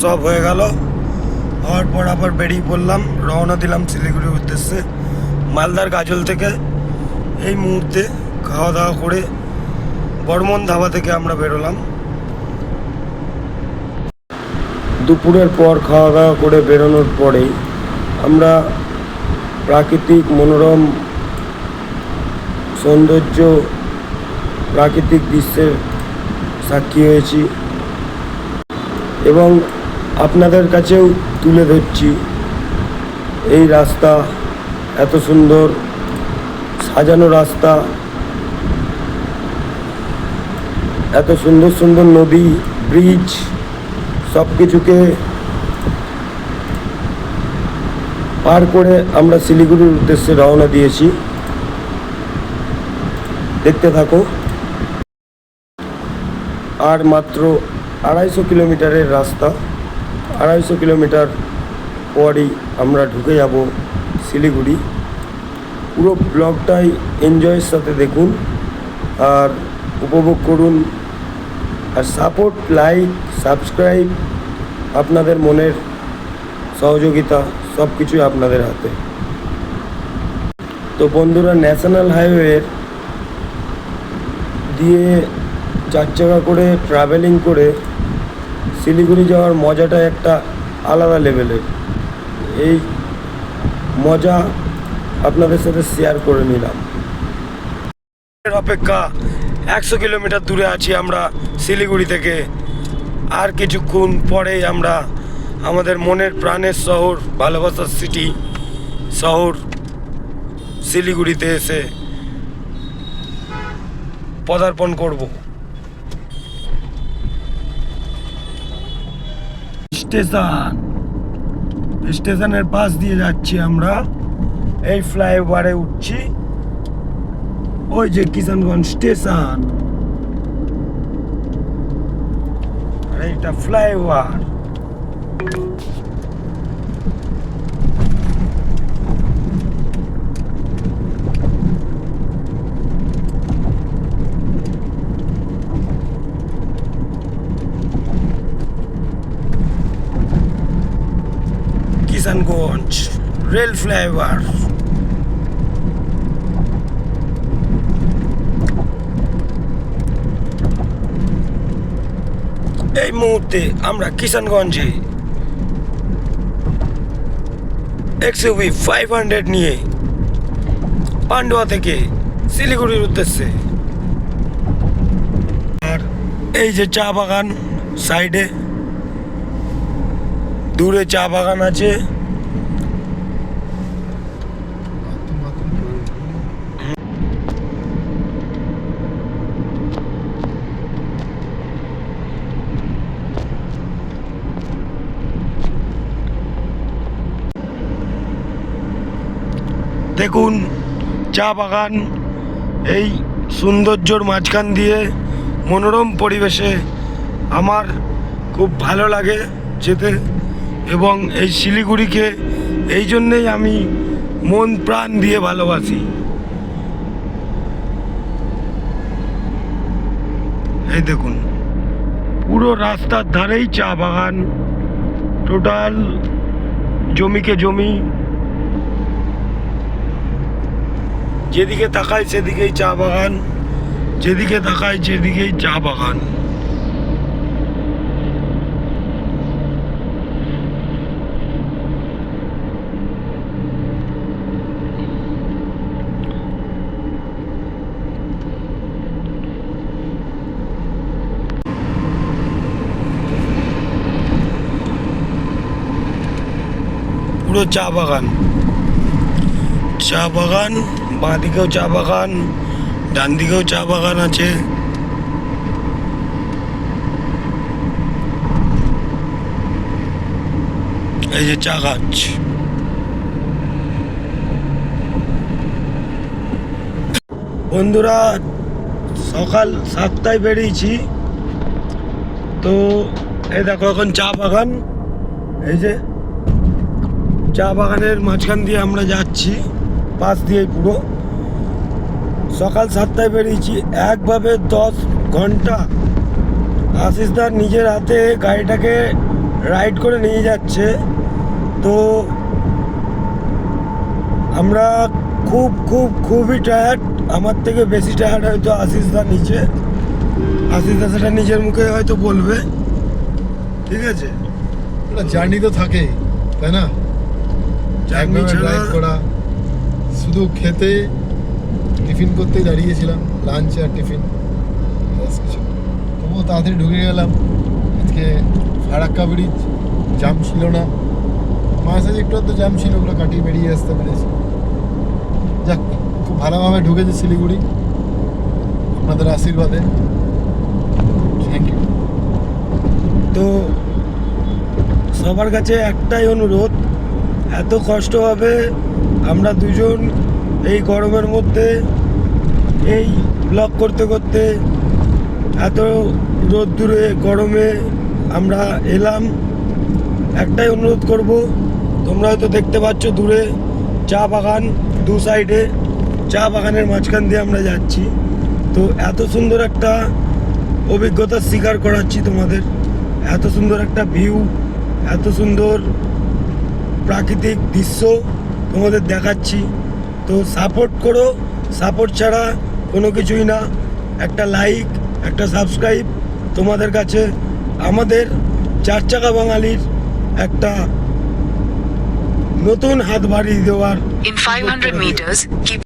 সব হয়ে গেল, হওয়ার পর আবার বেরিয়ে পড়লাম, রওনা দিলাম শিলিগুড়ির উদ্দেশ্যে মালদার গাজল থেকে। এই মুহূর্তে খাওয়া দাওয়া করে বর্মন ধাবা থেকে আমরা বেরোলাম। দুপুরের পর খাওয়া দাওয়া করে বেরোনোর পরেই আমরা প্রাকৃতিক মনোরম সৌন্দর্য, প্রাকৃতিক দৃশ্যের সাক্ষী হয়েছি এবং আপনাদের কাছেও তুলে ধরছি এই রাস্তা, এত সুন্দর সাজানো রাস্তা, এত সুন্দর সুন্দর নদী, ব্রিজ, সব কিছুকে পার করে আমরা শিলিগুড়ির উদ্দেশ্যে রওনা দিয়েছি। দেখতে থাকো। আর মাত্র 250 কিলোমিটারের রাস্তা, 250 কিলোমিটার পরই আমরা ঢুকে যাব শিলিগুড়ি। পুরো ব্লগটাই এনজয়ের সাথে দেখুন আর উপভোগ করুন। আর সাপোর্ট, লাইক, সাবস্ক্রাইব, আপনাদের মনের সহযোগিতা সব কিছুই আপনাদের হাতে। তো বন্ধুরা, ন্যাশনাল হাইওয়ের দিয়ে 4 চাকা করে ট্রাভেলিং করে শিলিগুড়ি যাওয়ার মজাটা একটা আলাদা লেভেলের। এই মজা আপনাদের সাথে শেয়ার করে নিলাম। অপেক্ষা 100 কিলোমিটার দূরে আছি আমরা শিলিগুড়ি থেকে। আর কিছুক্ষণ পরেই আমরা আমাদের মনের প্রাণের শহর, ভালোবাসার সিটি শহর শিলিগুড়িতে এসে পদার্পণ করব। স্টেশনের পাশ দিয়ে যাচ্ছি আমরা, এই ফ্লাইওভারে উঠছি। ওই যে কিষানগঞ্জ স্টেশন, আর এইটা ফ্লাইওভার। Kishanganj rail flyover. এই মুহূর্তে আমরা কিষানগঞ্জে XUV 500 নিয়ে পান্ডুয়া থেকে শিলিগুড়ির উদ্দেশ্যে। আর এই যে চা বাগান, সাইডে দূরে চা বাগান আছে। দেখুন চা বাগান, এই সৌন্দর্যর মাঝখান দিয়ে মনোরম পরিবেশে আমার খুব ভালো লাগে যেতে। এবং এই শিলিগুড়িকে এই জন্যেই আমি মন প্রাণ দিয়ে ভালোবাসি। এই দেখুন পুরো রাস্তার ধারেই চা বাগান, টোটাল জমিকে জমি, যেদিকে তাকাই সেদিকেই চা বাগান, যেদিকে তাকাই সেদিকেই চা বাগান। পুরো চা বাগান, চা বাগান, বাঁ দিকেও চা বাগান, ডান দিকেও চা বাগান আছে। এই যে চা গাছ। বন্ধুরা, সকাল 7টায় বেরিয়েছি, তো এই দেখো এখন চা বাগান। এই যে চা বাগানের মাঝখান দিয়ে আমরা যাচ্ছি, পাশ দিয়ে পুরো। সকাল 7টায় বেরিয়েছি, একভাবে 10 ঘন্টা। আশিসদার নিজের হাতে গাড়িটাকে রাইড করে নিয়ে যাচ্ছে। তো আমরা খুবই টায়ার্ড। আমার থেকে বেশি টায়ার্ড হয়তো আশিস দা সেটা নিজের মুখে হয়তো বলবে। ঠিক আছে, জার্নি তো থাকে, তাই না? জার্নি ড্রাইভ করা, শুধু খেতে টিফিন করতেই দাঁড়িয়েছিলাম, লাঞ্চ আর টিফিন, তবুও তাড়াতাড়ি ঢুকে গেলাম। আজকে ফারাক্কা ব্রিজ জাম ছিল না, মাঝে সাঝে একটু তো জাম ছিল, ওগুলো কাটিয়ে বেরিয়ে আসতে পেরেছি। যাক, খুব ভালোভাবে ঢুকেছে শিলিগুড়ি আপনাদের আশীর্বাদে, থ্যাংক ইউ। তো সবার কাছে একটাই অনুরোধ, এত কষ্ট হবে আমরা দুজন এই গরমের মধ্যে এই ব্লগ করতে করতে, এত রোদ্দুরে গরমে আমরা এলাম। একটাই অনুরোধ করব, তোমরা হয়তো দেখতে পাচ্ছ দূরে চা বাগান, দু সাইডে চা বাগানের মাঝখান দিয়ে আমরা যাচ্ছি। তো এত সুন্দর একটা অভিজ্ঞতার শিকার করাচ্ছি তোমাদের, এত সুন্দর একটা ভিউ, এত সুন্দর প্রাকৃতিক দৃশ্য তোমাদের দেখাচ্ছি। তো সাপোর্ট করো, সাপোর্ট ছাড়া কোনো কিছুই না। একটা লাইক, একটা সাবস্ক্রাইব তোমাদের কাছে আমাদের চার চাকা বাঙালির একটা নতুন হাত বাড়িয়ে দেওয়ার। In 500 meters, keep